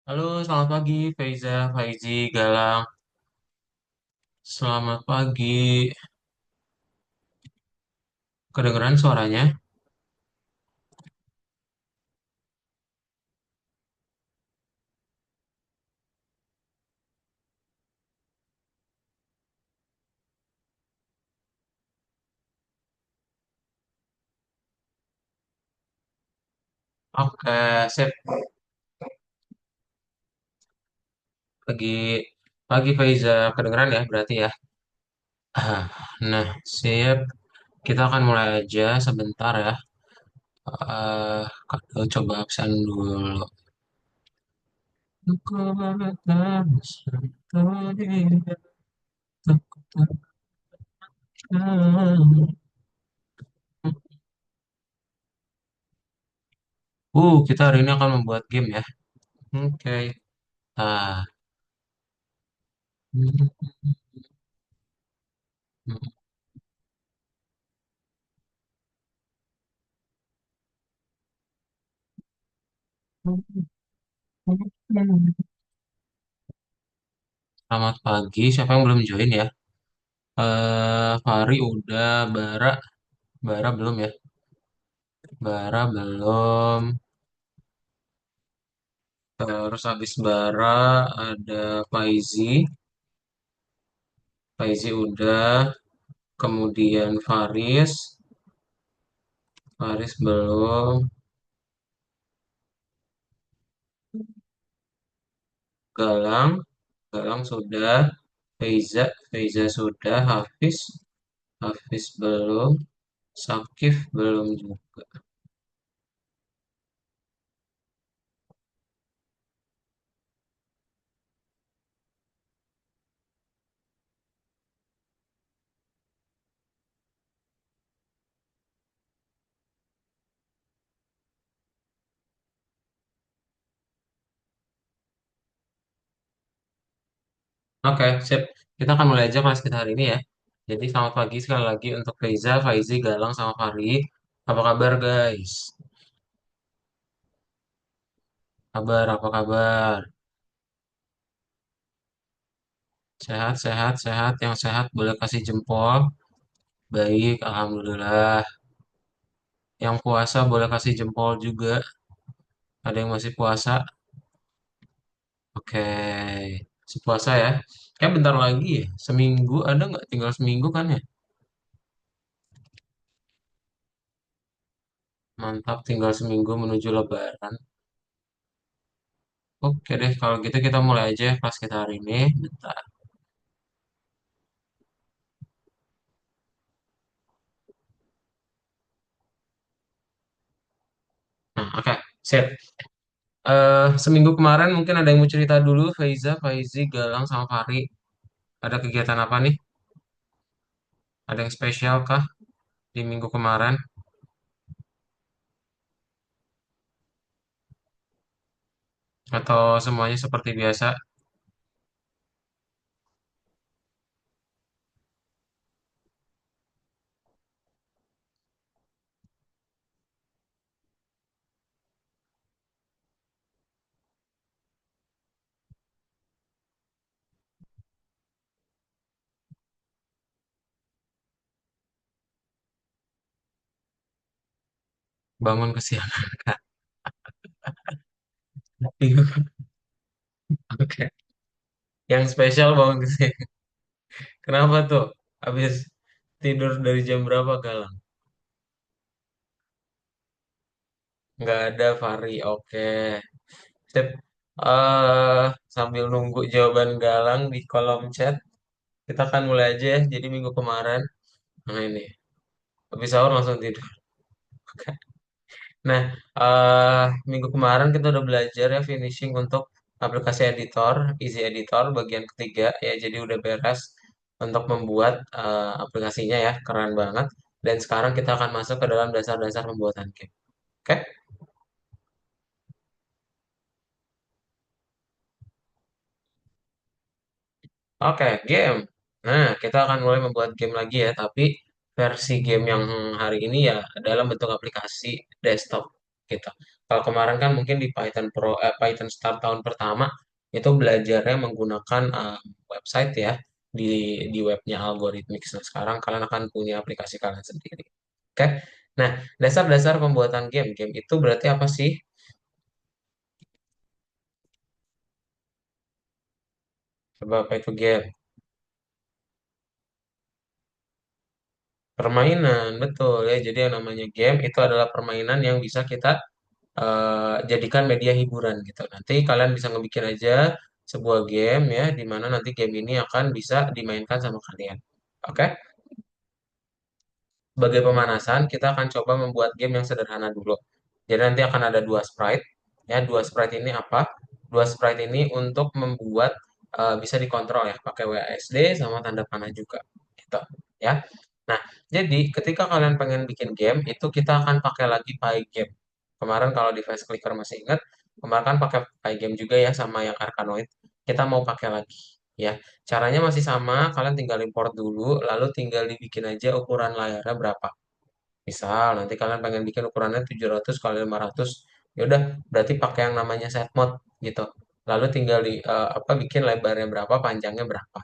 Halo, selamat pagi Faiza, Faizi, Galang. Selamat pagi. Kedengeran suaranya? Oke, sip. Pagi, pagi Faiza, kedengeran ya berarti ya. Ah, Nah, siap. Kita akan mulai aja sebentar ya. Kalau coba absen dulu. Kita hari ini akan membuat game ya. Oke. Ah. Selamat pagi. Siapa yang belum join ya? Fari udah, Bara belum ya? Bara belum. Terus habis Bara ada Faizi. Faizi udah. Kemudian Faris. Faris belum. Galang. Galang sudah. Faiza sudah. Hafiz belum. Sakif belum juga. Oke, sip. Kita akan mulai aja kelas kita hari ini ya. Jadi selamat pagi sekali lagi untuk Faiza, Faizi, Galang, sama Fari. Apa kabar guys? Apa kabar? Sehat, sehat, sehat. Yang sehat boleh kasih jempol. Baik, alhamdulillah. Yang puasa boleh kasih jempol juga. Ada yang masih puasa? Oke, masih puasa ya. Bentar lagi ya. Seminggu ada nggak? Tinggal seminggu kan ya? Mantap, tinggal seminggu menuju Lebaran. Oke deh, kalau gitu kita mulai aja ya kelas kita hari ini. Bentar. Nah, oke, sip. Seminggu kemarin mungkin ada yang mau cerita dulu, Faiza, Faizi, Galang, sama Fari. Ada kegiatan apa nih? Ada yang spesial kah di minggu kemarin? Atau semuanya seperti biasa? Bangun kesiangan, Kak. Minggu- Oke. Yang spesial bangun kesiangan. Kenapa tuh? Habis tidur dari jam berapa, Galang? Nggak ada, Fari. Oke. Sip. Sambil nunggu jawaban Galang di kolom chat, kita akan mulai aja ya. Jadi minggu kemarin, nah ini, habis sahur langsung tidur. Nah, minggu kemarin kita udah belajar ya finishing untuk aplikasi editor, Easy Editor bagian ketiga ya. Jadi udah beres untuk membuat aplikasinya ya, keren banget. Dan sekarang kita akan masuk ke dalam dasar-dasar pembuatan game. Oke? Oke, game. Nah, kita akan mulai membuat game lagi ya, tapi versi game yang hari ini ya dalam bentuk aplikasi desktop gitu. Kalau kemarin kan mungkin di Python Start tahun pertama itu belajarnya menggunakan website ya di webnya Algorithmics. Nah, sekarang kalian akan punya aplikasi kalian sendiri. Oke. Nah, dasar-dasar pembuatan game. Game itu berarti apa sih? Coba apa itu game? Permainan, betul ya. Jadi yang namanya game itu adalah permainan yang bisa kita jadikan media hiburan gitu. Nanti kalian bisa ngebikin aja sebuah game ya, di mana nanti game ini akan bisa dimainkan sama kalian. Oke? Sebagai pemanasan, kita akan coba membuat game yang sederhana dulu. Jadi nanti akan ada dua sprite. Ya, dua sprite ini apa? Dua sprite ini untuk membuat bisa dikontrol ya, pakai WASD sama tanda panah juga. Gitu. Ya. Nah, jadi ketika kalian pengen bikin game, itu kita akan pakai lagi Pygame. Kemarin kalau di Fast Clicker masih ingat, kemarin kan pakai Pygame juga ya sama yang Arkanoid. Kita mau pakai lagi. Ya, caranya masih sama, kalian tinggal import dulu, lalu tinggal dibikin aja ukuran layarnya berapa. Misal nanti kalian pengen bikin ukurannya 700 kali 500, ya udah berarti pakai yang namanya set mode gitu. Lalu tinggal apa bikin lebarnya berapa, panjangnya berapa,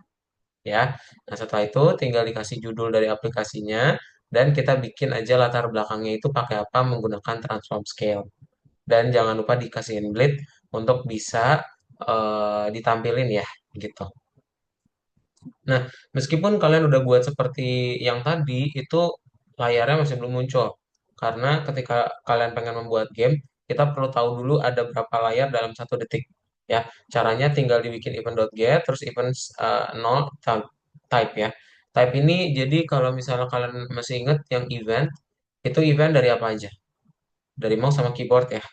ya. Nah, setelah itu tinggal dikasih judul dari aplikasinya dan kita bikin aja latar belakangnya itu pakai apa menggunakan transform scale. Dan jangan lupa dikasihin bleed untuk bisa ditampilin ya gitu. Nah, meskipun kalian udah buat seperti yang tadi, itu layarnya masih belum muncul. Karena ketika kalian pengen membuat game, kita perlu tahu dulu ada berapa layar dalam 1 detik. Ya, caranya tinggal dibikin event.get, terus event 0 type ya. Type ini jadi kalau misalnya kalian masih ingat yang event, itu event dari apa aja? Dari mouse sama keyboard ya.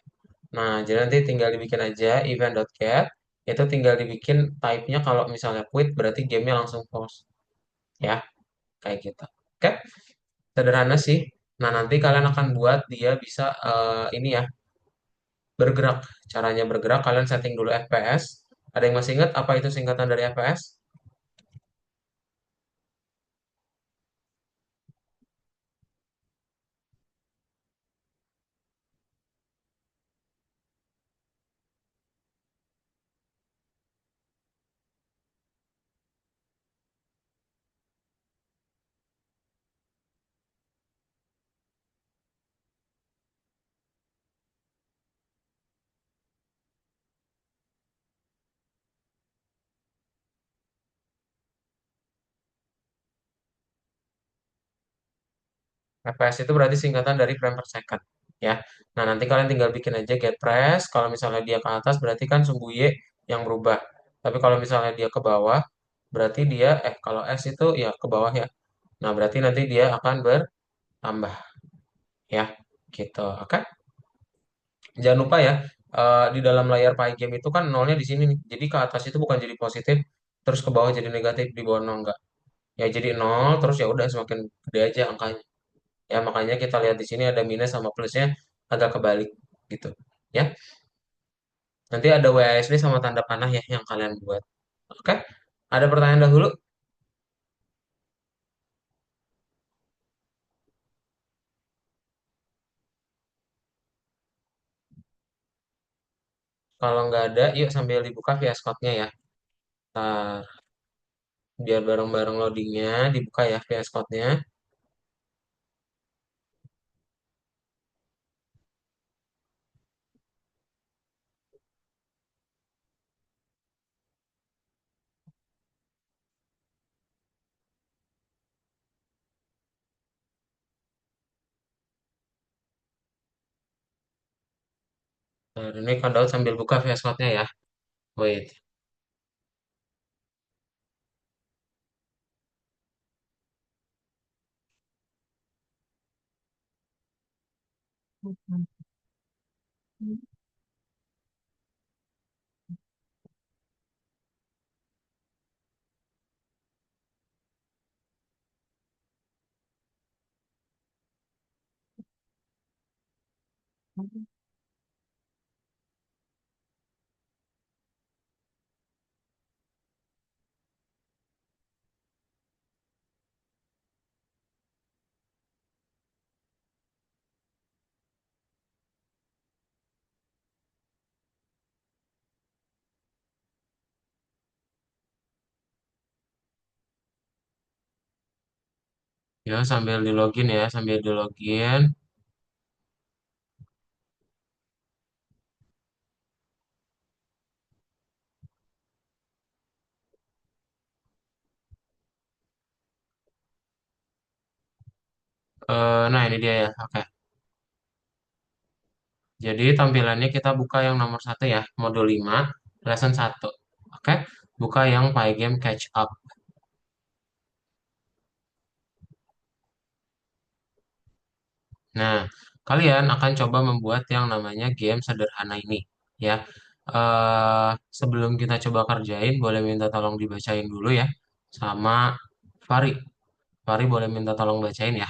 Nah, jadi nanti tinggal dibikin aja event.get, itu tinggal dibikin type-nya kalau misalnya quit berarti gamenya langsung pause ya kayak gitu. Oke, sederhana sih. Nah, nanti kalian akan buat dia bisa ini ya, bergerak. Caranya bergerak, kalian setting dulu FPS. Ada yang masih ingat apa itu singkatan dari FPS? FPS itu berarti singkatan dari frame per second ya. Nah, nanti kalian tinggal bikin aja get press. Kalau misalnya dia ke atas berarti kan sumbu Y yang berubah. Tapi kalau misalnya dia ke bawah berarti dia kalau S itu ya ke bawah ya. Nah, berarti nanti dia akan bertambah ya. Gitu. Oke. Jangan lupa ya, di dalam layar Pygame itu kan nolnya di sini nih. Jadi ke atas itu bukan jadi positif, terus ke bawah jadi negatif, di bawah nol enggak. Ya jadi nol, terus ya udah semakin gede aja angkanya. Ya makanya kita lihat di sini ada minus sama plusnya agak kebalik gitu. Ya, nanti ada WASD sama tanda panah ya yang kalian buat. Oke, ada pertanyaan dahulu? Kalau nggak ada, yuk sambil dibuka via Scout-nya ya. Ntar, biar bareng-bareng loadingnya dibuka ya via Scout-nya. Ntar, ini Kak Daud sambil buka via Scout-nya ya. Wait. Ya, sambil di login ya, sambil di login. Nah, ini dia ya. Oke. Jadi tampilannya kita buka yang nomor satu ya, modul 5 lesson satu. Oke. Buka yang Pygame Catch Up. Nah, kalian akan coba membuat yang namanya game sederhana ini, ya. eh Sebelum kita coba kerjain, boleh minta tolong dibacain dulu ya, sama Fari. Fari boleh minta tolong bacain ya.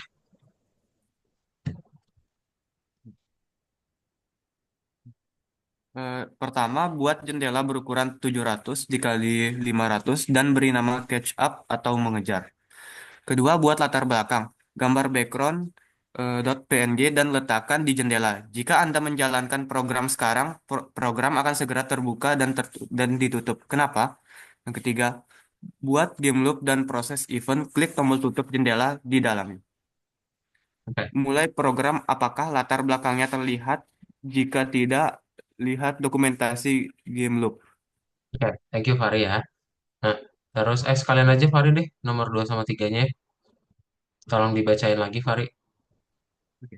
Pertama, buat jendela berukuran 700 dikali 500 dan beri nama catch up atau mengejar. Kedua, buat latar belakang, gambar background .png dan letakkan di jendela. Jika Anda menjalankan program sekarang, program akan segera terbuka dan ditutup. Kenapa? Yang ketiga, buat game loop dan proses event, klik tombol tutup jendela di dalamnya. Oke, Mulai program apakah latar belakangnya terlihat? Jika tidak, lihat dokumentasi game loop. oke. Thank you Fari ya. Nah, terus sekalian aja Fari deh, nomor 2 sama tiganya ya. Tolong dibacain lagi Fari. Oke.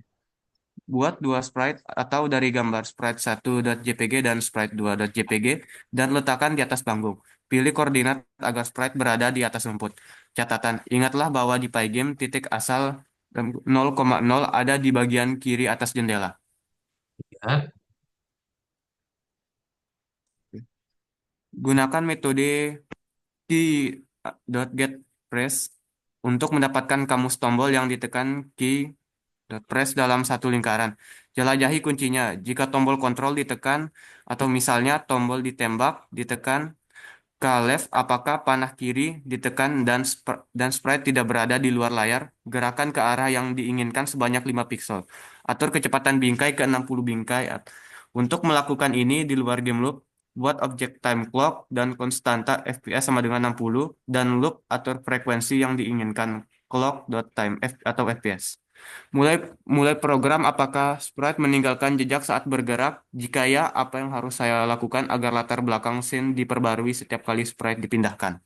Buat dua sprite atau dari gambar sprite1.jpg dan sprite2.jpg dan letakkan di atas panggung. Pilih koordinat agar sprite berada di atas rumput. Catatan, ingatlah bahwa di Pygame titik asal 0,0 ada di bagian kiri atas jendela. Ya, Gunakan metode key.getPress untuk mendapatkan kamus tombol yang ditekan key.press dalam satu lingkaran. Jelajahi kuncinya. Jika tombol kontrol ditekan atau misalnya tombol ditembak ditekan ke left, apakah panah kiri ditekan dan sprite tidak berada di luar layar, gerakan ke arah yang diinginkan sebanyak 5 pixel. Atur kecepatan bingkai ke 60 bingkai. Untuk melakukan ini di luar game loop, buat objek time clock dan konstanta FPS sama dengan 60 dan loop atur frekuensi yang diinginkan clock.time atau FPS. Mulai mulai program apakah sprite meninggalkan jejak saat bergerak? Jika ya, apa yang harus saya lakukan agar latar belakang scene diperbarui setiap kali sprite dipindahkan?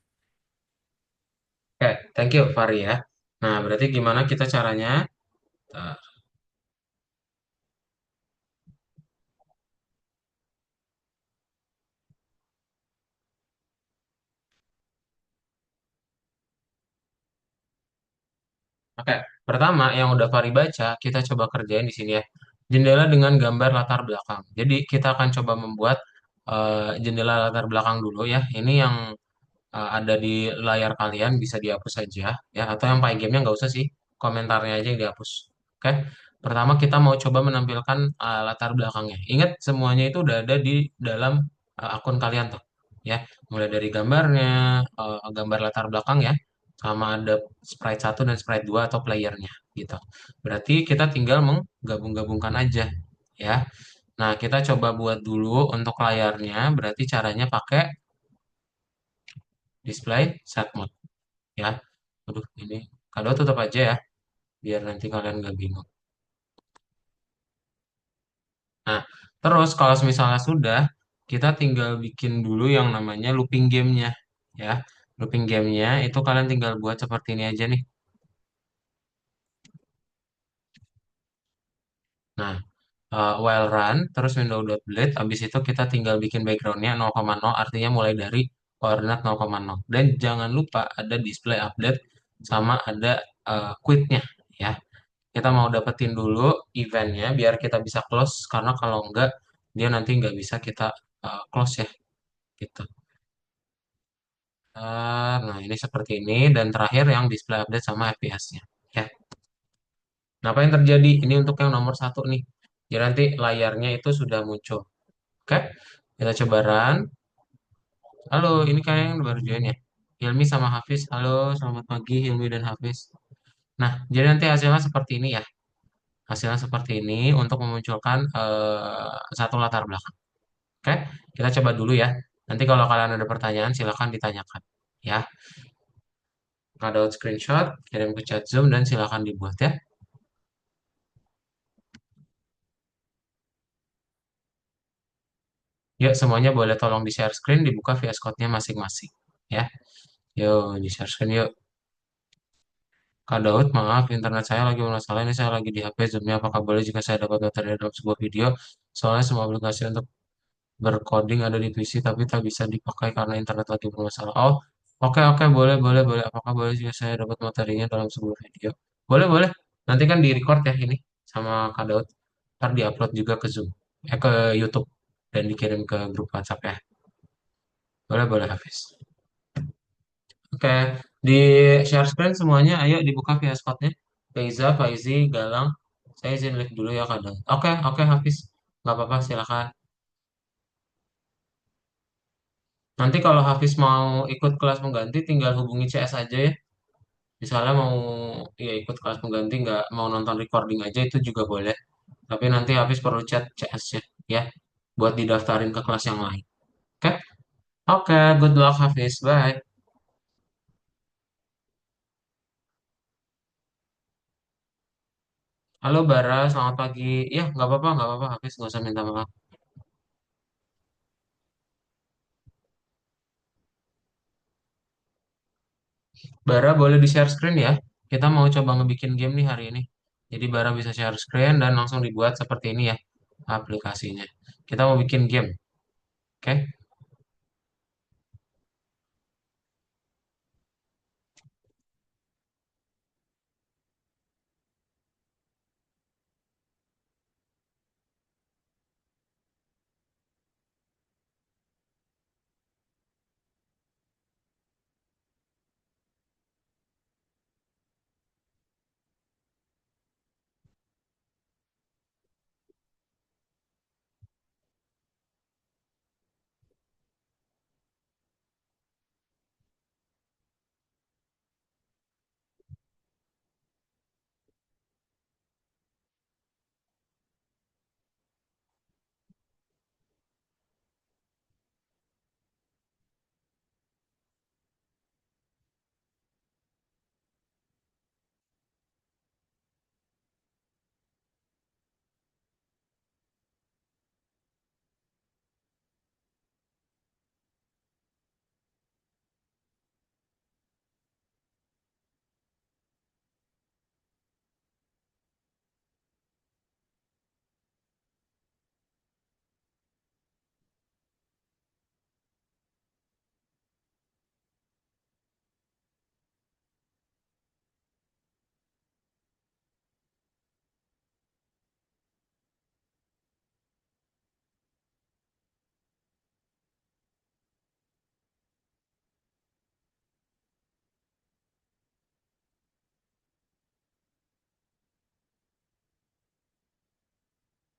oke. Thank you Fari ya. Nah, berarti gimana kita caranya? Eh, Oke, pertama yang udah Fari baca, kita coba kerjain di sini ya. Jendela dengan gambar latar belakang. Jadi kita akan coba membuat jendela latar belakang dulu ya. Ini yang ada di layar kalian bisa dihapus saja ya. Atau yang pakai gamenya nggak usah sih, komentarnya aja yang dihapus. Oke, pertama kita mau coba menampilkan latar belakangnya. Ingat semuanya itu udah ada di dalam akun kalian tuh ya. Mulai dari gambarnya, gambar latar belakang ya, sama ada sprite satu dan sprite 2 atau playernya gitu. Berarti kita tinggal menggabung-gabungkan aja ya. Nah, kita coba buat dulu untuk layarnya, berarti caranya pakai display set mode ya. Aduh, ini kado tutup aja ya, biar nanti kalian nggak bingung. Nah, terus kalau misalnya sudah, kita tinggal bikin dulu yang namanya looping gamenya ya. Looping gamenya itu kalian tinggal buat seperti ini aja nih. Nah, while run, terus window.blade, habis itu kita tinggal bikin backgroundnya 0,0, artinya mulai dari koordinat 0,0. Dan jangan lupa ada display update sama ada quitnya ya. Kita mau dapetin dulu eventnya biar kita bisa close, karena kalau enggak, dia nanti nggak bisa kita close ya gitu. Nah, ini seperti ini, dan terakhir yang display update sama FPS-nya ya. Nah, apa yang terjadi ini untuk yang nomor satu nih, jadi nanti layarnya itu sudah muncul. Oke, kita coba run. Halo, ini kalian yang baru join ya, Hilmi sama Hafiz. Halo, selamat pagi Hilmi dan Hafiz. Nah, jadi nanti hasilnya seperti ini ya. Hasilnya seperti ini untuk memunculkan satu latar belakang. Oke, kita coba dulu ya. Nanti kalau kalian ada pertanyaan, silakan ditanyakan. Ya, Download screenshot, kirim ke chat Zoom, dan silakan dibuat ya. Yuk, semuanya boleh tolong di-share screen, dibuka VS Code-nya masing-masing. Ya, yuk di-share screen yuk. Kak Daud, maaf, internet saya lagi bermasalah. Ini saya lagi di HP Zoom-nya. Apakah boleh jika saya dapat materi dalam sebuah video? Soalnya semua aplikasi untuk bercoding ada di PC, tapi tak bisa dipakai karena internet lagi bermasalah. Oh, oke, oke, boleh, boleh, boleh. Apakah boleh jika saya dapat materinya dalam sebuah video? Boleh, boleh. Nanti kan di-record ya ini sama Kak Daud. Ntar di-upload juga ke Zoom, ke YouTube, dan dikirim ke grup WhatsApp ya. Boleh, boleh, Hafiz. Oke, di share screen semuanya. Ayo dibuka via spotnya. Faiza, Faizi, Galang. Saya izin live dulu ya kadang. Oke, oke Hafiz. Nggak apa-apa, silakan. Nanti kalau Hafiz mau ikut kelas pengganti, tinggal hubungi CS aja ya. Misalnya mau ya ikut kelas pengganti, nggak mau nonton recording aja itu juga boleh. Tapi nanti Hafiz perlu chat CS-nya ya, buat didaftarin ke kelas yang lain. Oke, oke, good luck Hafiz. Bye. Halo Bara, selamat pagi. Ya, nggak apa-apa Hafiz, nggak usah minta maaf. Bara boleh di share screen ya. Kita mau coba ngebikin game nih hari ini. Jadi Bara bisa share screen dan langsung dibuat seperti ini ya aplikasinya. Kita mau bikin game, oke?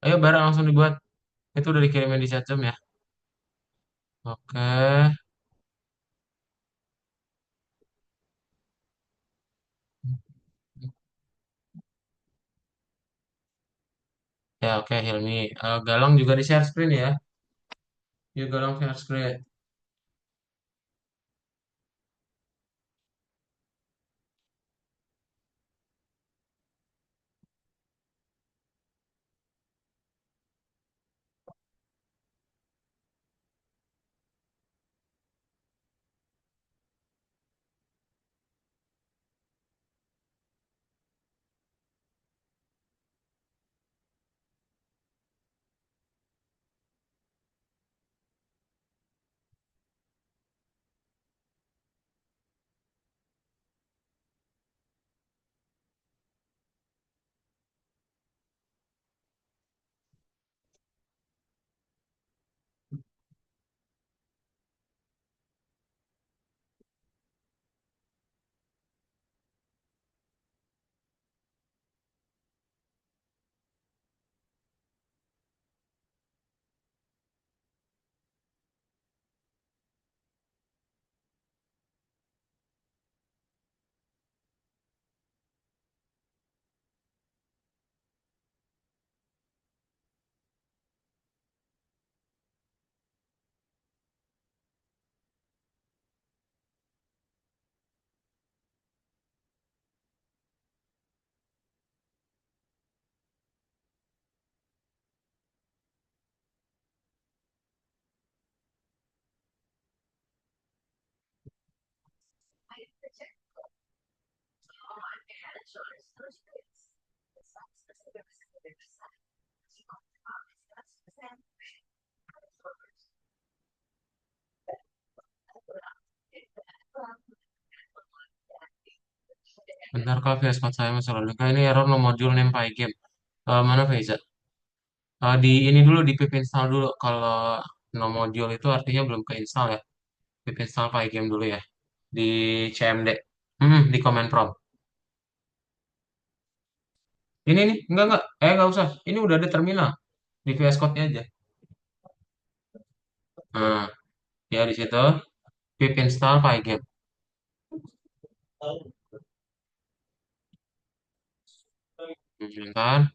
Ayo Bara langsung dibuat. Itu udah dikirimin di chat Zoom ya. Oke. Ya oke Hilmi. Galang juga di share screen ya. Yuk Galang share screen. Bentar kak, VS Code saya masalah. Kak, ini error no module name pygame. Mana Faiza? Di ini dulu di pip install dulu. Kalau no module itu artinya belum ke install ya. Pip install pygame dulu ya. Di CMD. Di command prompt. Ini nih, enggak. Enggak usah. Ini udah ada terminal. Di VS Code-nya aja. Nah, ya di situ pip install pygame. Bentar.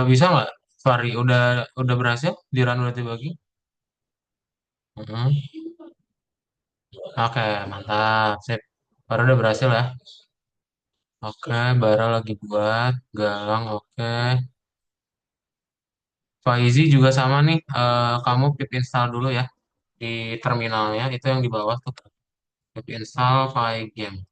Bisa nggak? Fari, udah berhasil di run udah dibagi? Mhm. Oke, mantap. Sip. Baru udah berhasil ya. Oke, Bara lagi buat. Galang, oke. Faizi juga sama nih. Kamu pip install dulu ya di terminalnya. Itu yang di bawah tuh. Pip install Pygame.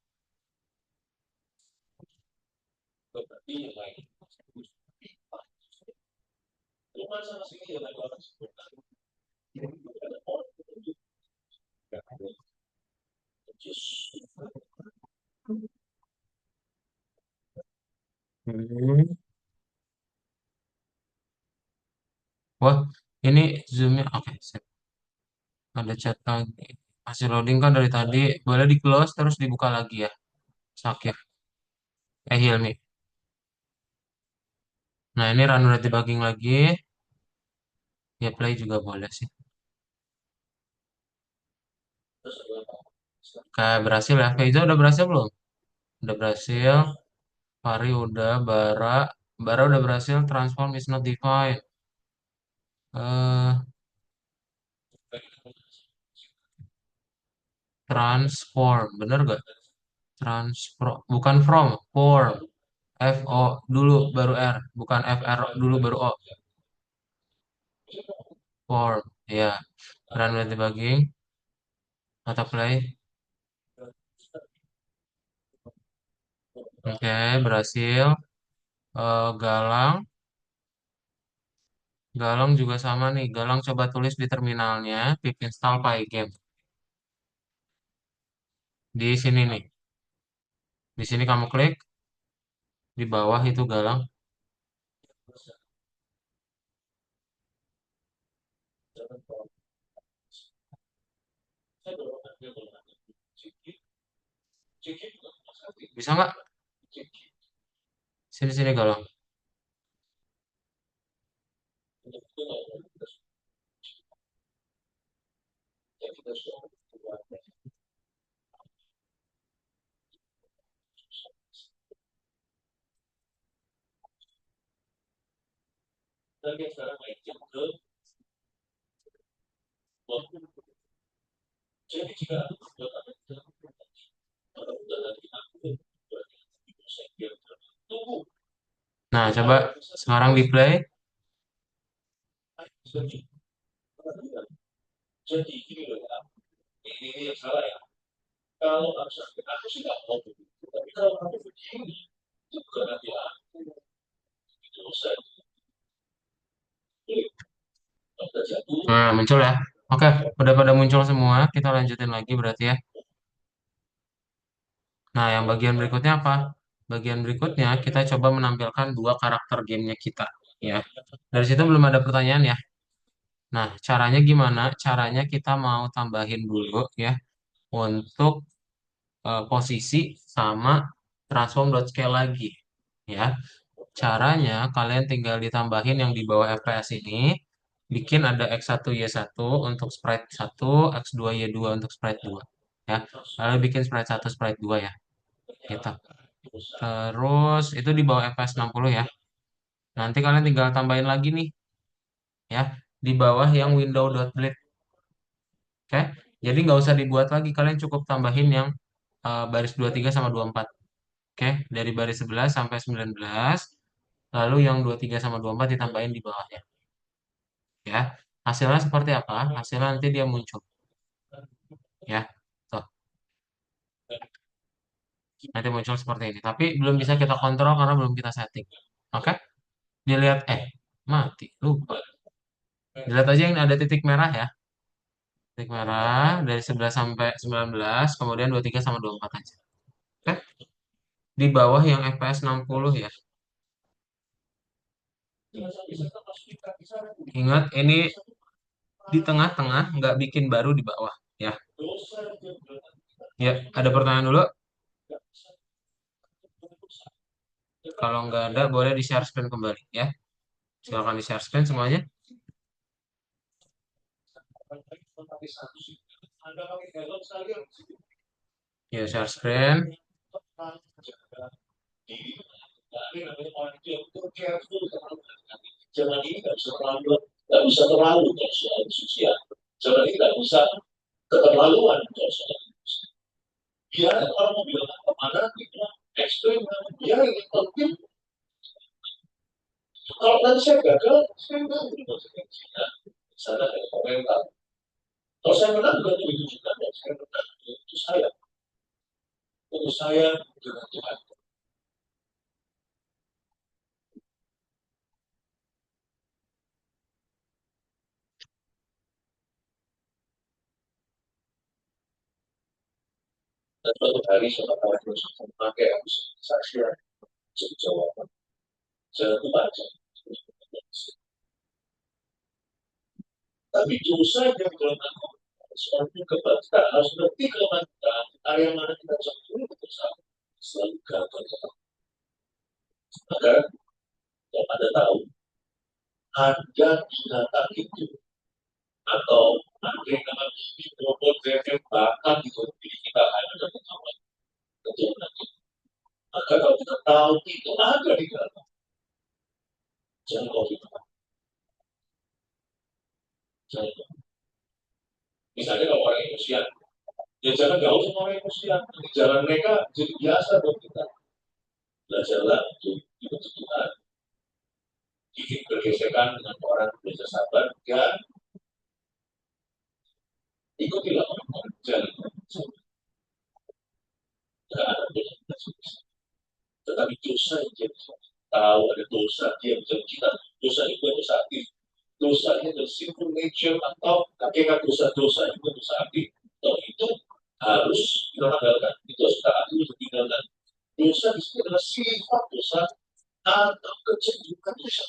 Hmm. Wah, ini zoomnya. Oke, sip. Ada chat lagi. Masih loading kan dari tadi. Boleh di close terus dibuka lagi ya. Sakit. Hilmi. Nah, ini run udah debugging lagi. Ya, play juga boleh sih. Kayak berhasil ya. Faiza udah berhasil belum? Udah berhasil. Fari udah. Bara udah berhasil. Transform is not defined. eh Transform. Bener gak? Transform. Bukan from. Form. FO dulu baru R. Bukan FR dulu baru O. Form. Ya. Run with debugging. Atau play. Oke, berhasil. Galang. Galang juga sama nih. Galang coba tulis di terminalnya. Pip install Pygame. Di sini nih. Di sini kamu klik. Di bawah itu Galang. Bisa nggak? Sini-sini Galang. Nah, coba sekarang di play. Nah, muncul ya. Oke, udah pada muncul semua. Kita lanjutin lagi berarti ya. Nah, yang bagian berikutnya apa? Bagian berikutnya kita coba menampilkan dua karakter gamenya kita. Ya, dari situ belum ada pertanyaan ya. Nah, caranya gimana? Caranya kita mau tambahin dulu ya untuk posisi sama transform.scale lagi. Ya, caranya kalian tinggal ditambahin yang di bawah FPS ini, bikin ada X1Y1 untuk sprite 1, X2Y2 untuk sprite 2. Ya, lalu bikin sprite 1, sprite 2 ya. Gitu. Terus itu di bawah FPS 60 ya. Nanti kalian tinggal tambahin lagi nih ya di bawah yang window.blade. Oke. Jadi nggak usah dibuat lagi, kalian cukup tambahin yang baris 23 sama 24. Oke, dari baris 11 sampai 19. Lalu yang 23 sama 24 ditambahin di bawahnya. Ya. Hasilnya seperti apa? Hasilnya nanti dia muncul. Ya. Tuh, nanti muncul seperti ini. Tapi belum bisa kita kontrol karena belum kita setting. Oke? Dilihat mati, lupa. Dilihat aja yang ada titik merah ya. Titik merah dari 11 sampai 19, kemudian 23 sama 24 aja. Oke? Di bawah yang FPS 60 ya. Ingat ini di tengah-tengah, nggak bikin baru di bawah ya. Ya, ada pertanyaan dulu? Kalau nggak ada, boleh di share screen kembali ya. Silakan di share screen semuanya. Ya, share screen. Zaman ini nggak bisa terlalu kalau soal sosial. Zaman ini nggak bisa keterlaluan kalau soal biar orang mau bilang kemana gitu ekstrim biar yang penting kalau nanti saya gagal saya nggak gitu sana ada komentar kalau saya menang juga begitu juga kalau saya menang itu saya dengan Tuhan. Dan suatu hari suatu hari harus memakai harus saksian jawaban jangan lupa aja. Tapi dosa yang dilakukan suatu kita harus berarti kelemahan kita area mana kita jauh dosa selalu gagal. Maka kalau Anda tahu ada binatang itu atau ada yang namanya robot yang bahkan itu diri kita ada bersama keturunan. Maka kalau kita tahu itu ada di dalam jangan kau kita jangan. Misalnya kalau orang emosian, ya jangan jauh sama orang emosian. Jalan mereka jadi biasa buat kita. Belajarlah untuk ikut Tuhan, bikin bergesekan dengan orang belajar sabar dan ikutilah orang jalan. Tetapi dosa yang dia tahu ada dosa dia bisa kita dosa itu dosa aktif dosa itu adalah simple nature atau hakikat dosa-dosa itu dosa aktif atau itu harus kita tinggalkan itu harus kita aktif untuk tinggalkan dosa di sini adalah sifat dosa atau kecenderungan dosa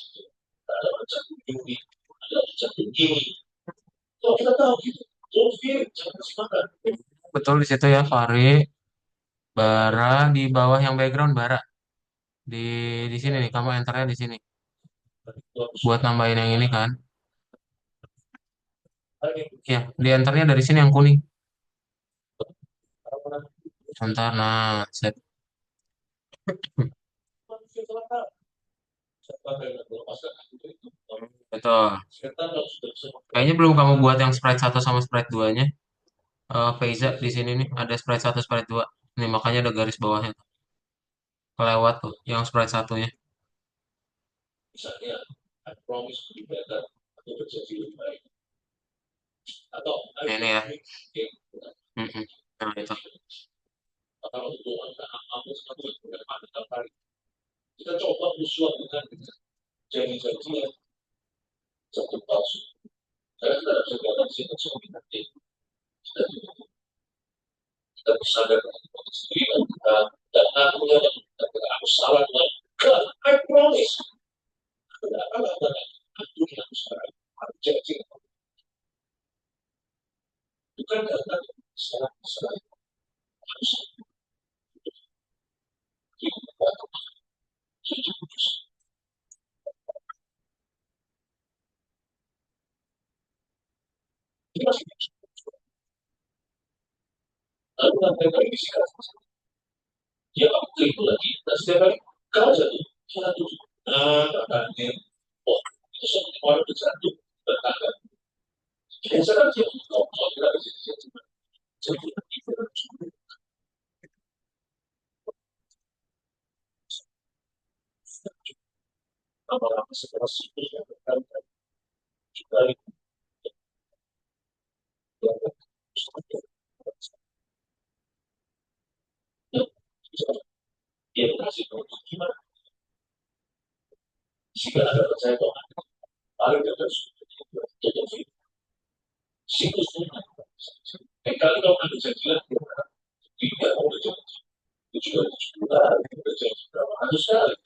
ada macam ini ada macam ini kalau kita tahu gitu don't fear jangan kasih makan. Betul di situ ya, Fahri. Bara di bawah yang background bara. Di di sini nih, kamu enternya di sini. Buat nambahin yang ini kan. Ya, di enternya dari sini yang kuning. Sebentar, nah, set. Betul. Kayaknya belum kamu buat yang sprite satu sama sprite 2-nya. Faiza di sini nih ada sprite satu sprite 2. Nih makanya ada garis bawahnya. Kelewat tuh yang sprite satunya. Misalnya I promise to be better atau berjanji lebih baik atau Ini ya. Mm-mm. Nah, itu. atau untuk apa satu yang kali kita coba bersuap dengan janji-janji yang satu palsu karena kita tidak bisa katakan siapa suami nanti kita bersadar dengan kita sendiri dan kita dan akunya dan kita aku salah dengan God I promise aku tidak akan lakukan aku yang salah aku janji bukan karena salah harus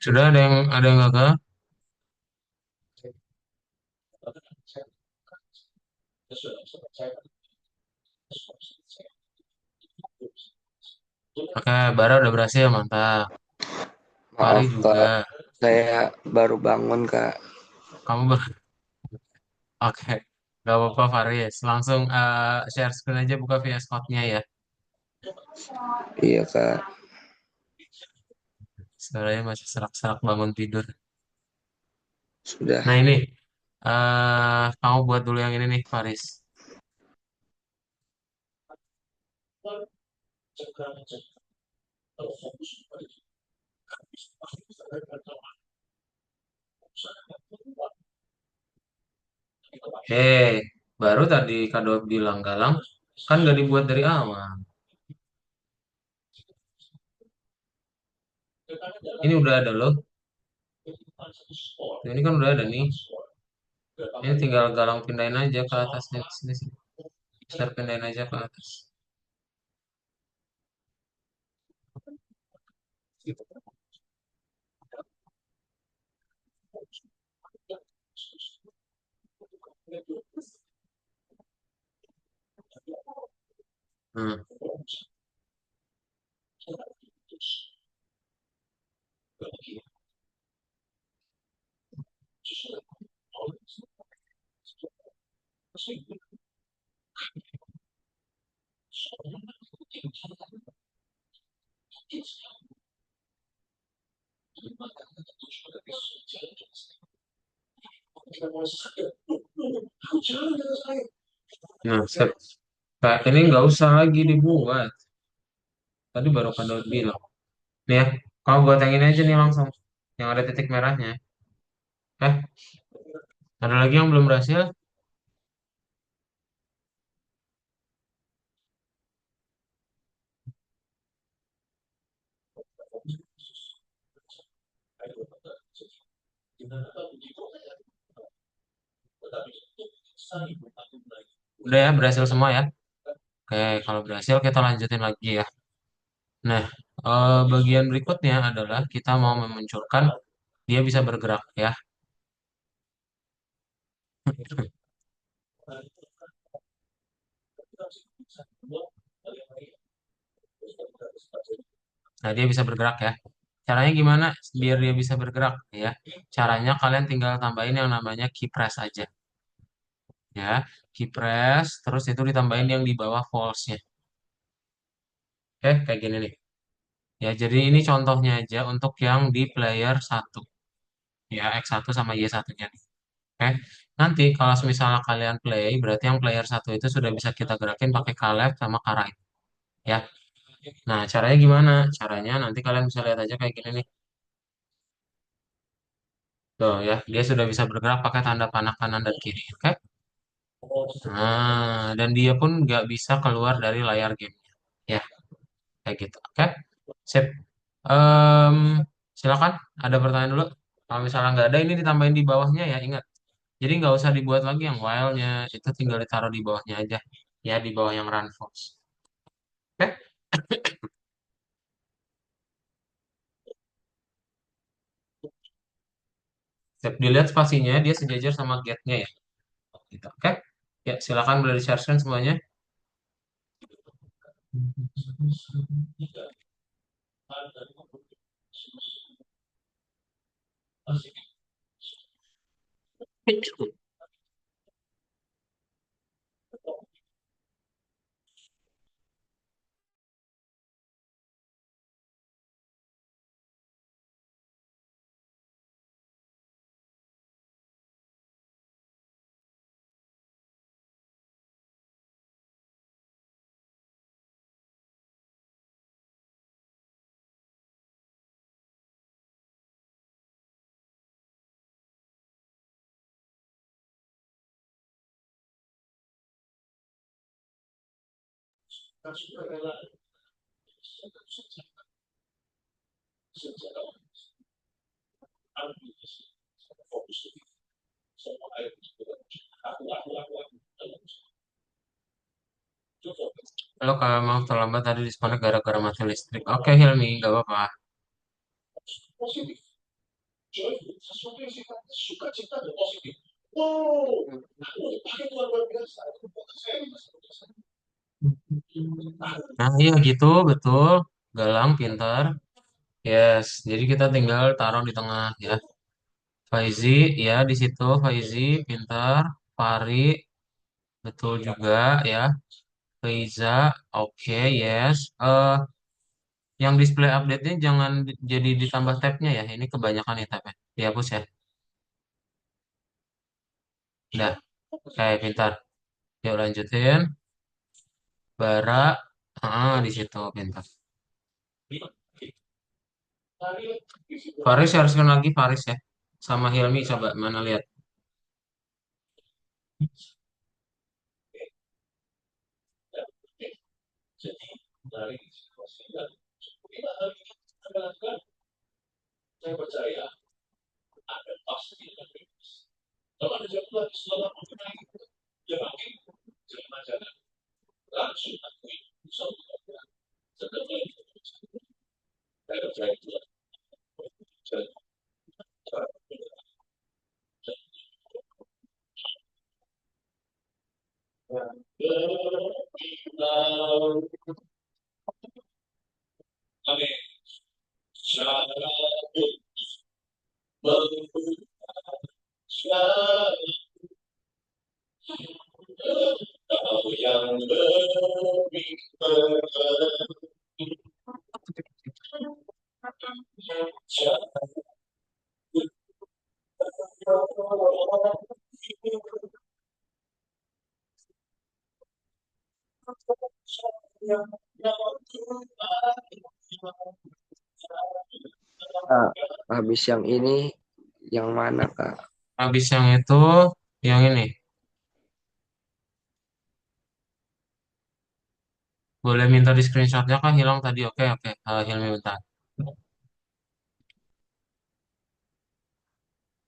Sudah ada yang gagal? Oke, Bara udah berhasil, mantap. Fari Maaf Kak, juga. saya baru bangun Kak. Kamu Oke, nggak apa-apa Faris. Langsung share screen aja buka VS Code-nya ya. Iya Kak, Sebenarnya masih serak-serak bangun tidur. sudah. Nah ini, kamu buat dulu yang ini nih Faris. Baru tadi Kado bilang Galang, kan nggak dibuat dari awal. Ini udah ada loh. Ini kan udah ada nih. Ini tinggal Galang pindahin aja ke atas nih. Sini, sini. Share pindahin aja ke atas. Hmm. Nah, Kak, ini nggak usah lagi dibuat. Tadi baru Kado bilang. Nih ya, kamu buat yang ini aja nih langsung. Yang ada titik merahnya. Eh, ada lagi yang belum berhasil? Udah ya, berhasil semua ya. Oke, kalau berhasil kita lanjutin lagi ya. Nah, bagian berikutnya adalah kita mau memunculkan dia bisa bergerak ya. Nah, dia bisa bergerak ya. Caranya gimana biar dia bisa bergerak ya? Caranya kalian tinggal tambahin yang namanya key press aja ya. Key press, terus itu ditambahin yang di bawah false-nya. Oke, kayak gini nih. Ya, jadi ini contohnya aja untuk yang di player satu. Ya, X1 sama Y1-nya. Oke. Nanti kalau misalnya kalian play, berarti yang player satu itu sudah bisa kita gerakin pakai K-left sama K-right. Ya. Nah, caranya gimana? Caranya nanti kalian bisa lihat aja kayak gini nih. Tuh ya, dia sudah bisa bergerak pakai tanda panah kanan dan kiri. Oke. Nah, dan dia pun nggak bisa keluar dari layar gamenya. Ya, kayak gitu. Oke. Sip. Em, Silakan. Ada pertanyaan dulu. Kalau misalnya nggak ada, ini ditambahin di bawahnya ya, ingat. Jadi nggak usah dibuat lagi yang while-nya. Itu tinggal ditaruh di bawahnya aja. Ya, di bawah yang run false. Oke. Sip. Dilihat spasinya, dia sejajar sama get-nya ya. Gitu. Oke. Ya, silakan boleh di-share semuanya. Halo Kak, maaf terlambat tadi disconnect gara-gara mati listrik. Oke Hilmi, nggak apa-apa. Nah iya gitu, betul. Galang, pintar. Yes, jadi kita tinggal taruh di tengah ya. Faizi, ya di situ Faizi, pintar. Fari, betul juga ya. Faiza, oke, yes. Yang display update-nya jangan jadi ditambah tab-nya ya. Ini kebanyakan nih tab-nya. Dihapus ya. Udah, oke, pintar. Yuk lanjutin. Bara, di situ pintar. Faris haruskan lagi Faris ya. Sama Hilmi coba mana lihat. Kak, habis yang ini yang mana Kak? Habis yang itu, yang ini. Boleh minta di screenshotnya kan hilang tadi. Oke, oke. Hilmi bentar.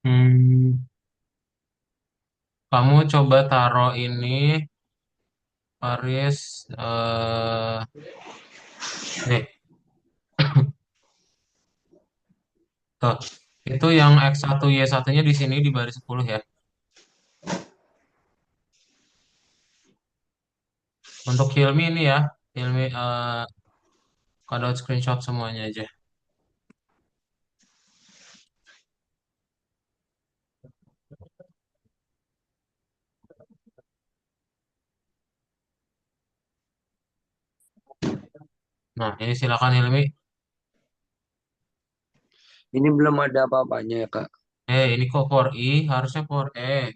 Hmm, kamu coba taruh ini, Faris. Nih, tuh. Itu yang X1 Y1-nya di sini di baris 10 ya. Untuk Hilmi ini ya. Hilmi, kado screenshot semuanya aja. Nah, ini silakan Hilmi. Ini belum ada apa-apanya ya Kak. Ini kok for I, harusnya for E.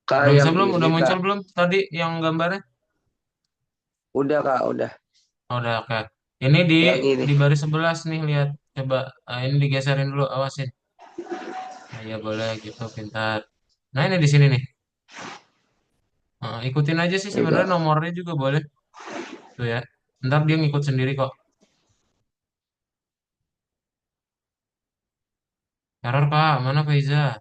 Kak Udah bisa yang belum? Udah ini muncul Kak. belum tadi yang gambarnya? Udah Kak, udah. Oh, udah oke. Ini Yang ini. di baris 11 nih lihat. Coba ini digeserin dulu, awasin. Nah, ya boleh gitu, pintar. Nah, ini di sini nih. Ikutin aja sih Nih sebenarnya Kak. nomornya juga boleh. Tuh ya. Ntar dia ngikut sendiri kok. Error kak, mana Faiza?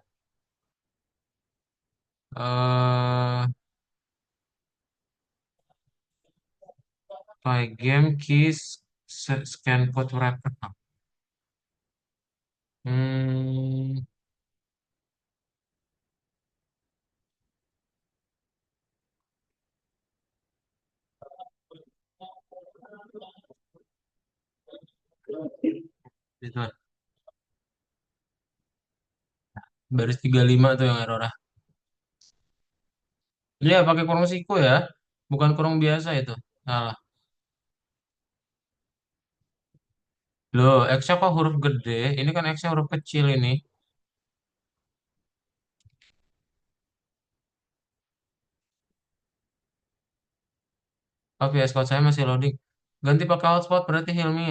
Eh, Play game keys scan code wrapper. Hmm, itu baris 35 tuh yang error. Iya, pakai kurung siku ya. Bukan kurung biasa itu. Salah. Loh, X-nya kok huruf gede? Ini kan X-nya huruf kecil ini. Oh, VS Code saya masih loading. Ganti pakai hotspot berarti Hilmi.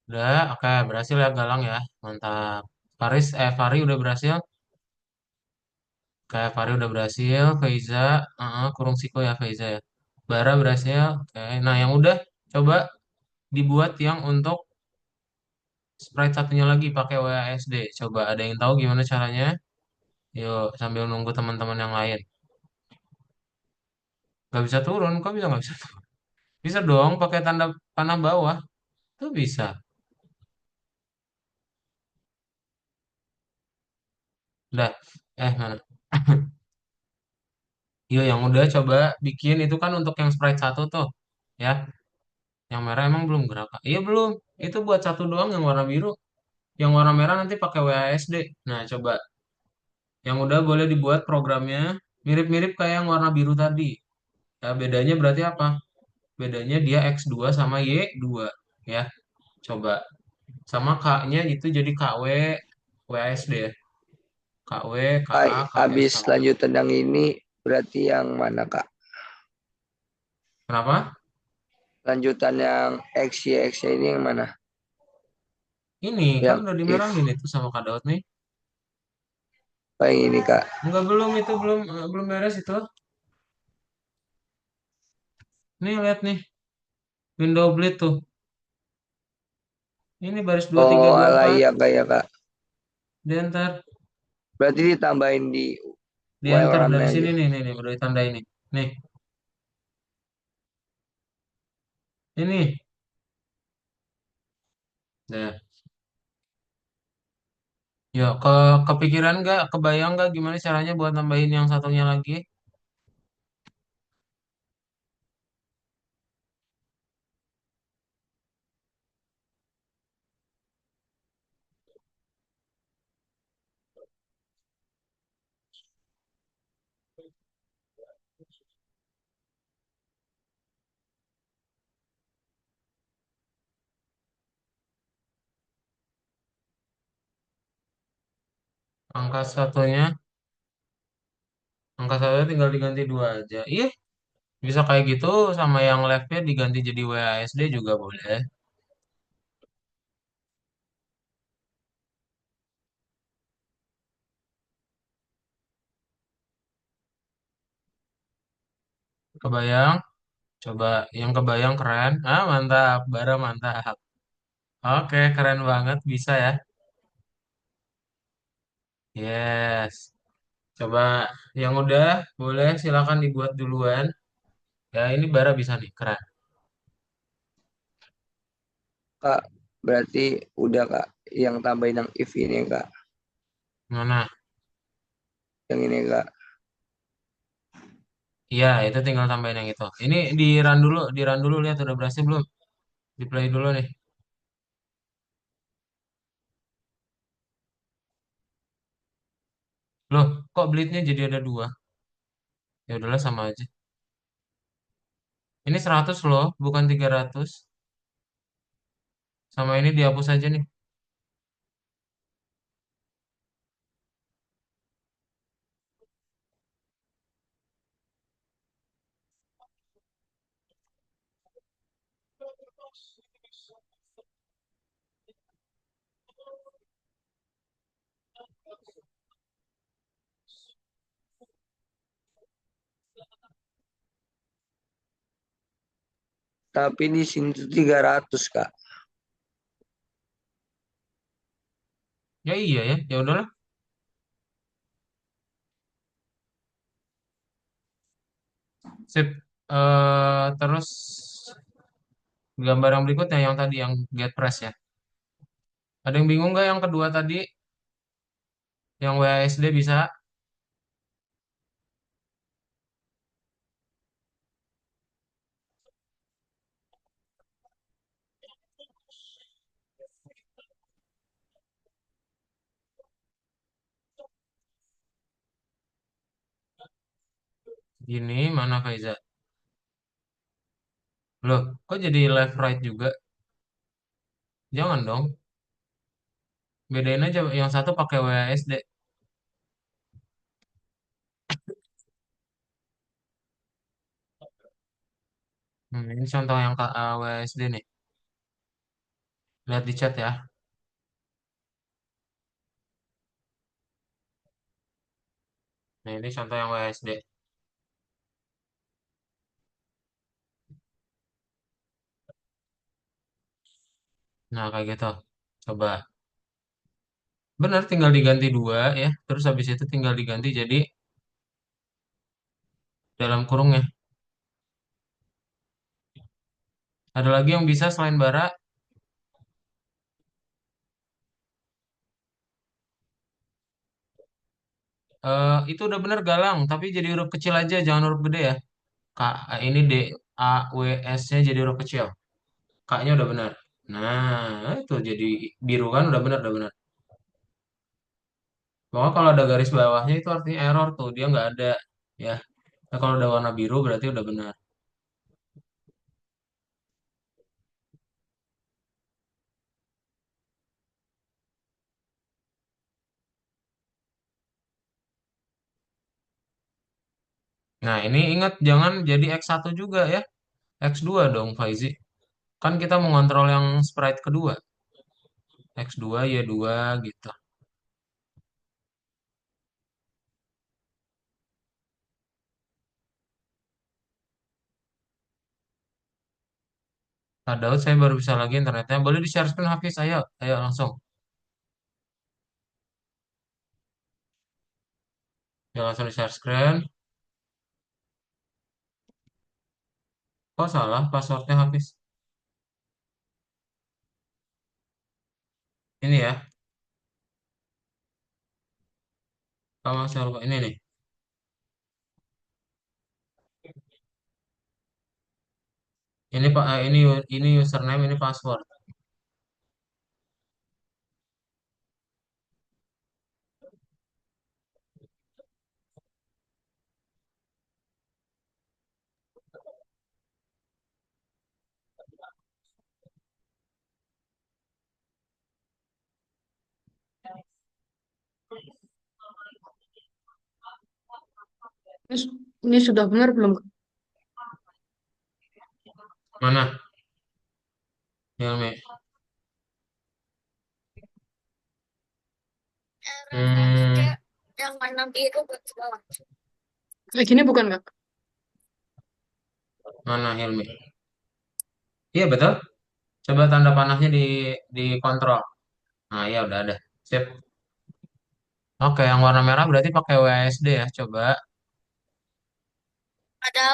Udah, oke, berhasil ya Galang ya. Mantap. Fari udah berhasil. Oke, Fari udah berhasil. Faiza, kurung siko ya Faiza ya. Bara berhasil. Oke, nah yang udah coba dibuat yang untuk sprite satunya lagi pakai WASD. Coba ada yang tahu gimana caranya? Yuk, sambil nunggu teman-teman yang lain. Gak bisa turun, kok bisa nggak bisa turun? Bisa dong, pakai tanda panah bawah. Tuh bisa. Udah, mana? Yuk, yang udah coba bikin itu kan untuk yang sprite satu tuh. Ya, yang merah emang belum gerak. Iya belum. Itu buat satu doang yang warna biru. Yang warna merah nanti pakai WASD. Nah, coba. Yang udah boleh dibuat programnya mirip-mirip kayak yang warna biru tadi. Ya, bedanya berarti apa? Bedanya dia X2 sama Y2. Ya, coba. Sama K-nya itu jadi KW WASD ya. KW, KA, KS, Habis KW. lanjutan yang ini berarti yang mana Kak? Kenapa? Lanjutan yang X, Y, X ini yang mana? Ini kan Yang udah if. dimerahin itu sama Kak Daud nih. Oh, yang ini Kak. Enggak belum itu belum beres itu. Nih lihat nih window bleed tuh. Ini baris dua tiga Oh dua alah empat iya Kak ya Kak. di enter Berarti ditambahin di di enter wireframe dari aja. sini nih udah ditanda ini. Nih, ini. Nah, ya kepikiran nggak, kebayang nggak gimana caranya buat nambahin yang satunya lagi? Angka satunya, angka satunya tinggal diganti dua aja. Iya, bisa kayak gitu sama yang leftnya diganti jadi WASD juga boleh. Kebayang? Coba yang kebayang keren. Ah, mantap, Bara mantap. Oke, keren banget bisa ya. Yes. Coba yang udah boleh silakan dibuat duluan. Ya, ini Bara bisa nih, keren. Kak, berarti udah Kak. Yang tambahin yang if ini Kak. Mana? Yang ini Kak. Iya, itu tinggal tambahin yang itu. Ini di run dulu lihat udah berhasil belum? Di play dulu nih. Loh, kok bleednya jadi ada dua? Ya udahlah sama aja. Ini 100 loh, bukan 300. Sama ini dihapus aja nih. Tapi di sini tuh 300 Kak. Ya iya ya, ya udahlah. Sip. Terus gambar yang berikutnya yang tadi yang get press ya. Ada yang bingung nggak yang kedua tadi? Yang WASD bisa? Gini, mana Faiza? Loh, kok jadi left right juga? Jangan dong. Bedain aja yang satu pakai WASD. Ini contoh yang WASD nih. Lihat di chat ya. Nah, ini contoh yang WASD. Nah, kayak gitu. Coba. Benar, tinggal diganti dua ya. Terus habis itu tinggal diganti jadi dalam kurung ya. Ada lagi yang bisa selain bara. Itu udah bener galang, tapi jadi huruf kecil aja, jangan huruf gede ya. K, ini D, A, W, S-nya jadi huruf kecil. K-nya udah benar. Nah, itu jadi biru kan udah benar, udah benar. Pokoknya kalau ada garis bawahnya itu artinya error tuh, dia nggak ada ya. Nah, kalau udah warna biru berarti udah benar. Nah, ini ingat jangan jadi X1 juga ya. X2 dong, Faizi. Kan kita mengontrol yang sprite kedua. X2, Y2 gitu. Nah, Daud, saya baru bisa lagi internetnya. Boleh di-share screen, Hafiz? Ayo, ayo langsung. Ya, langsung di-share screen. Kok salah passwordnya, Hafiz? Ini ya. Kalau saya lupa, ini nih. Ini Pak, ini username, ini password. Ini, ini sudah benar belum? Mana? Hilmi. Hmm, Yang warna biru betul. Kayak gini bukan Kak? mana Hilmi? Iya betul. Coba tanda panahnya dikontrol. Nah, ya udah ada. Sip. Oke, yang warna merah berarti pakai WASD ya. Coba. Ada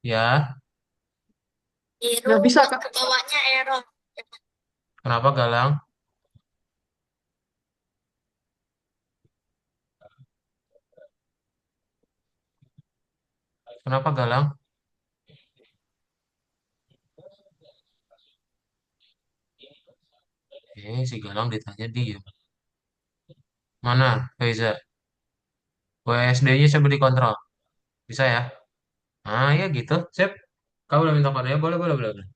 Ya, biru. Nggak bisa Kak. Ke bawahnya error. kenapa Galang? Kenapa Galang? Si Galang ditanya dia. Mana, Faiza? WSD-nya coba dikontrol. Bisa ya? Ah, ya gitu. Sip. Kau boleh minta kode ya? Boleh, boleh, boleh, boleh.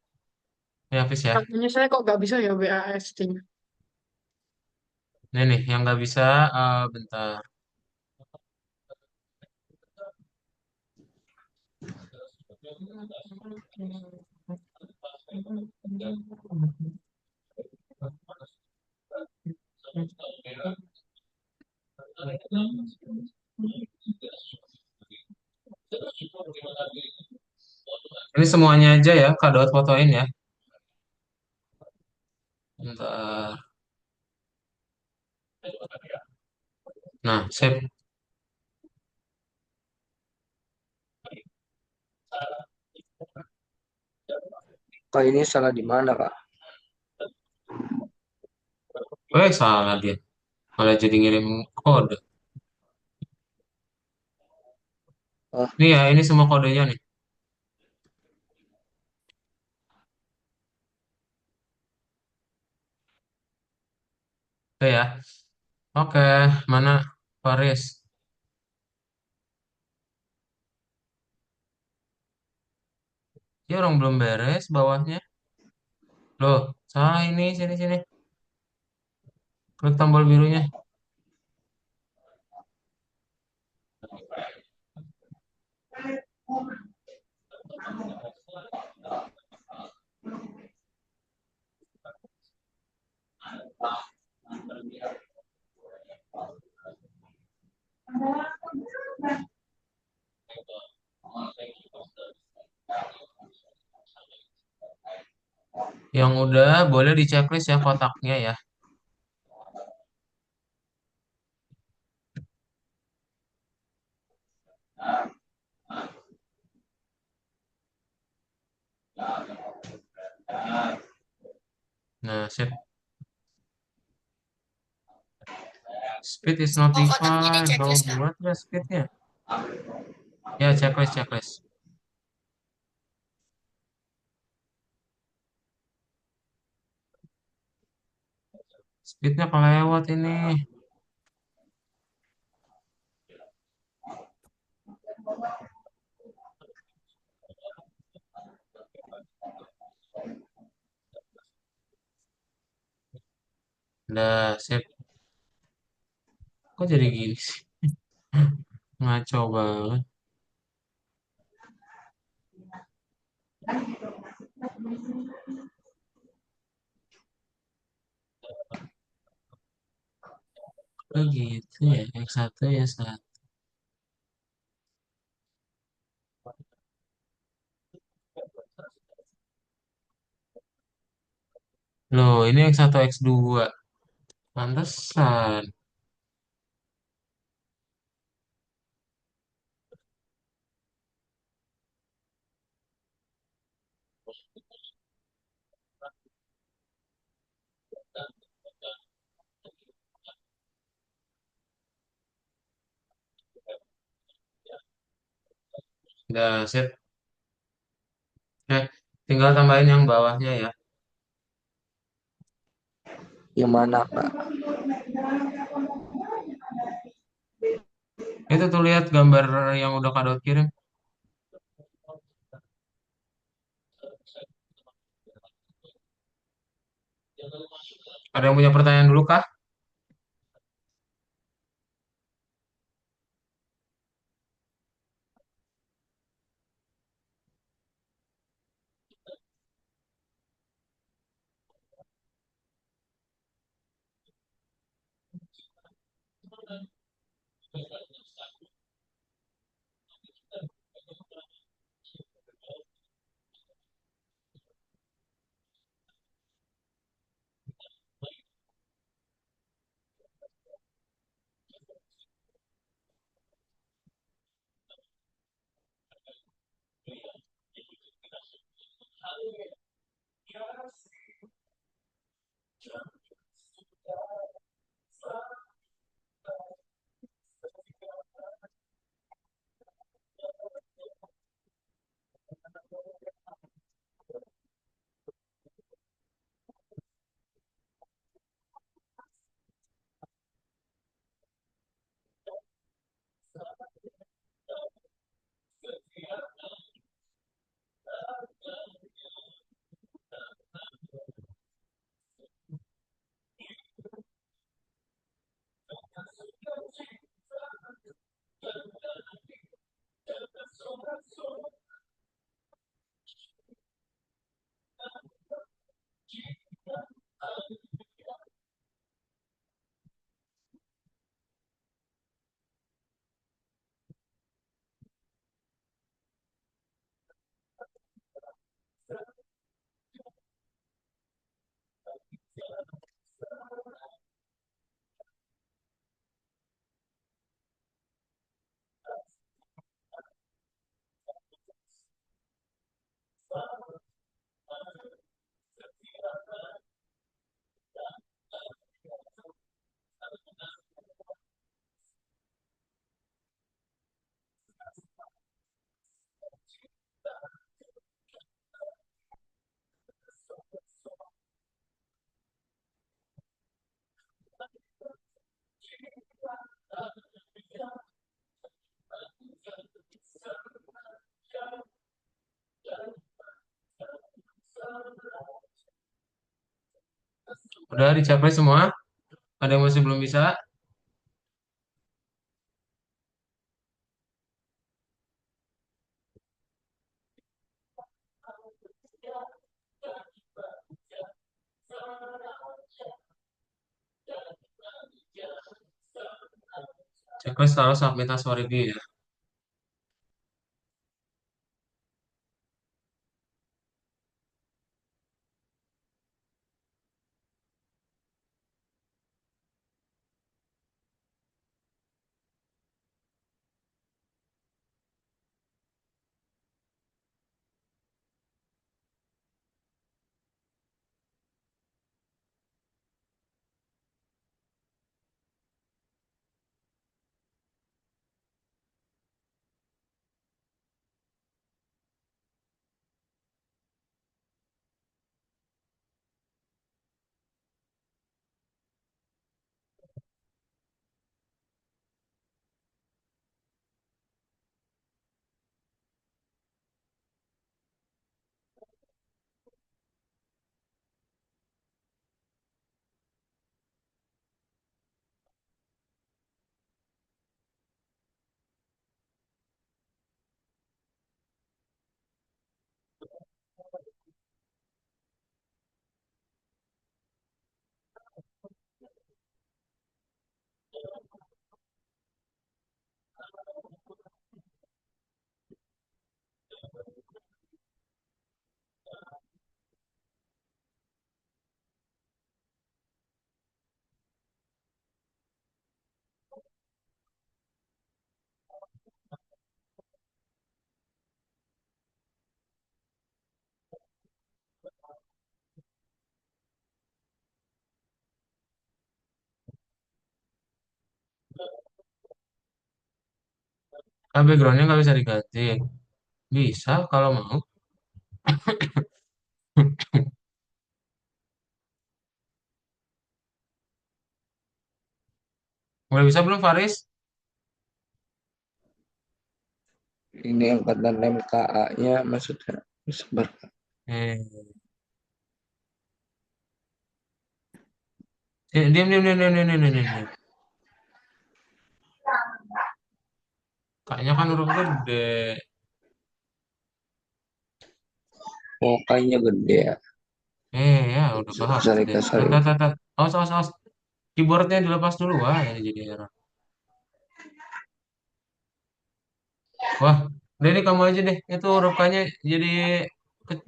Ya, Hafiz ya. Katanya saya kok nggak bisa ya WASD-nya. Ini nih, yang nggak bisa, bentar. Ini semuanya aja ya, Kak Daud fotoin ya. Bentar. Nah, sip. Kak ini salah di mana Kak? Salah dia. Malah jadi ngirim kode. Oh, Nih ya, ini semua kodenya nih. Oke ya. Oke, mana Faris? Dia orang belum beres bawahnya. Loh, salah ini, sini, sini. Klik tombol birunya. Yang udah boleh di checklist ya kotaknya ya. Nah, sip. Speed is Oh, kotaknya di notified. Belum checklist, Kak. buat ya speednya. Ya, checklist, checklist. Speednya kelewat ini. Udah, sip. Kok jadi gini sih? Ngaco banget. Kok gitu ya? Yang satu ya satu. Loh, ini yang satu X2. Pantesan. Udah, sip. Tinggal tambahin yang bawahnya ya. yang mana Kak? Itu tuh lihat gambar yang udah Kak kirim. Ada yang punya pertanyaan dulu kah? Udah dicapai semua? Ada yang masih belum bisa? Checklist selalu submit as review ya. Ah, backgroundnya nggak bisa diganti. Bisa kalau mau. Udah bisa belum Faris? Ini angkatan MKA-nya maksudnya sebar. Eh, diam, diam, diam, diam, diam, diam, diam, diam. Kayaknya kan huruf gede. Mukanya gede ya. Ya udah bagus deh. Sarika Tat, Sarika. tat, tat, tat. Awas, awas, awas. Keyboardnya dilepas dulu. Wah, ini jadi error. Wah, udah ini kamu aja deh. Itu huruf K-nya jadi ke-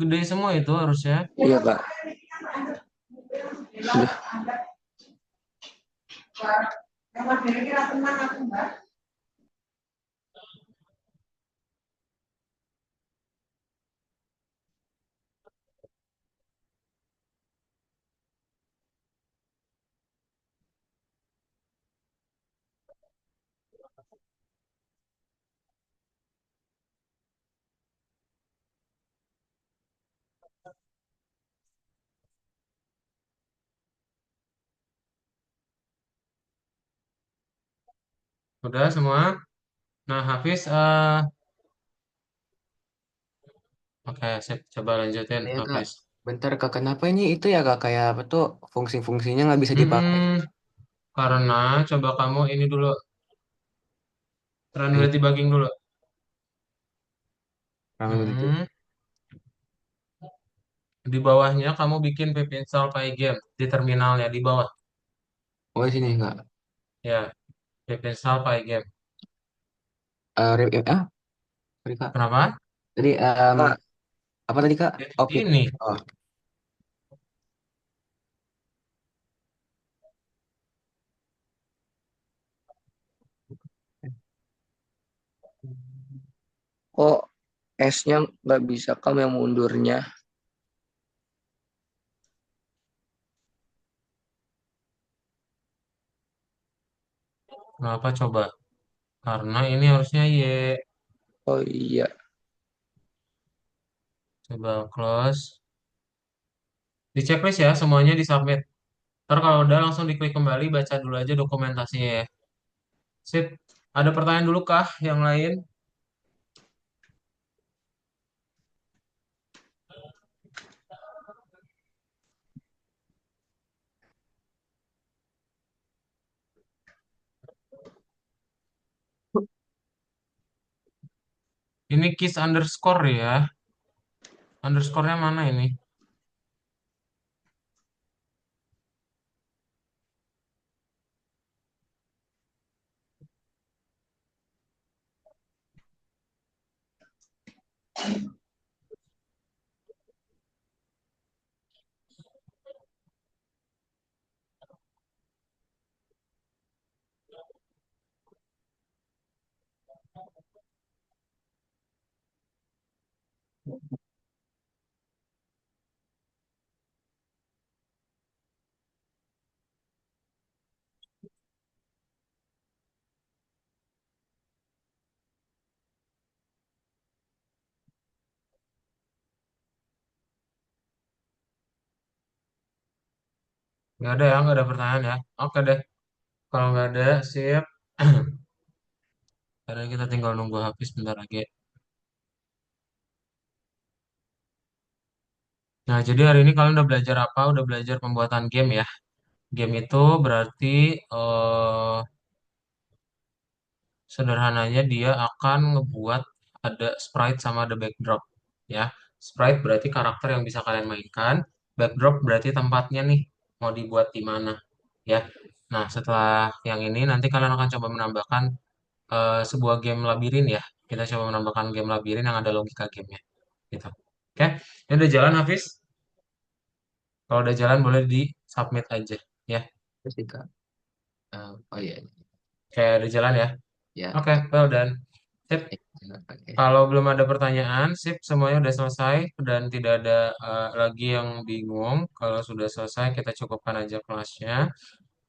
gede semua itu harusnya. Iya kak. Udah semua. Nah, Hafiz, oke, sip. Coba lanjutin, Ya kak, Hafiz. bentar kak, kenapa ini itu ya kak kayak apa tuh fungsi-fungsinya nggak bisa dipakai? Mm-mm, karena coba kamu ini dulu, run Yang debugging dulu. kurang itu. Mm-mm. Di bawahnya kamu bikin pip install pygame di terminalnya di bawah. Oh di sini kak. Ya, pip install pygame. Ah, sorry kak. Kenapa? Tadi Kak, apa tadi kak? Oh pip. Ini. Oh, kok S-nya nggak bisa kamu yang mundurnya? Kenapa coba? Karena ini harusnya Y. Oh iya. Coba close. Di checklist ya, semuanya di submit. Ntar kalau udah langsung diklik kembali, baca dulu aja dokumentasinya ya. Sip. Ada pertanyaan dulu kah yang lain? Ini kiss underscore ya. Underscore-nya mana ini? Nggak ada ya, nggak ada pertanyaan ya. Oke deh. Kalau nggak ada, sip. Karena kita tinggal nunggu habis bentar lagi. Nah, jadi hari ini kalian udah belajar apa? Udah belajar pembuatan game ya. Game itu berarti sederhananya dia akan ngebuat ada sprite sama ada backdrop ya. Sprite berarti karakter yang bisa kalian mainkan, backdrop berarti tempatnya nih mau dibuat di mana ya. Nah, setelah yang ini nanti kalian akan coba menambahkan sebuah game labirin ya. Kita coba menambahkan game labirin yang ada logika gamenya gitu. Oke, ini udah jalan Hafiz. Kalau udah jalan boleh di submit aja ya. Terus sih Kak. Oh iya, Kayak udah jalan ya. ya. Oke, well done. Sip. Oke. Kalau belum ada pertanyaan, sip, semuanya udah selesai dan tidak ada lagi yang bingung. Kalau sudah selesai, kita cukupkan aja kelasnya.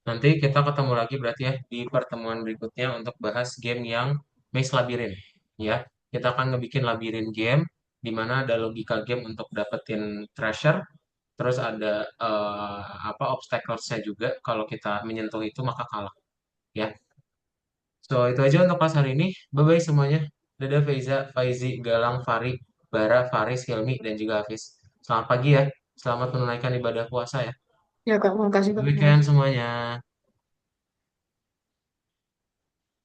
Nanti kita ketemu lagi berarti ya di pertemuan berikutnya untuk bahas game yang Maze Labirin. Ya, kita akan ngebikin labirin game di mana ada logika game untuk dapetin treasure, terus ada apa obstacles-nya juga. Kalau kita menyentuh itu maka kalah. Ya, so, itu aja untuk kelas hari ini. Bye-bye semuanya. Dadah Faiza, Faizi, Galang, Fari, Bara, Faris, Hilmi, dan juga Hafiz. Selamat pagi ya. Selamat menunaikan ibadah puasa ya. Ya Kak, makasih Kak. Weekend semuanya.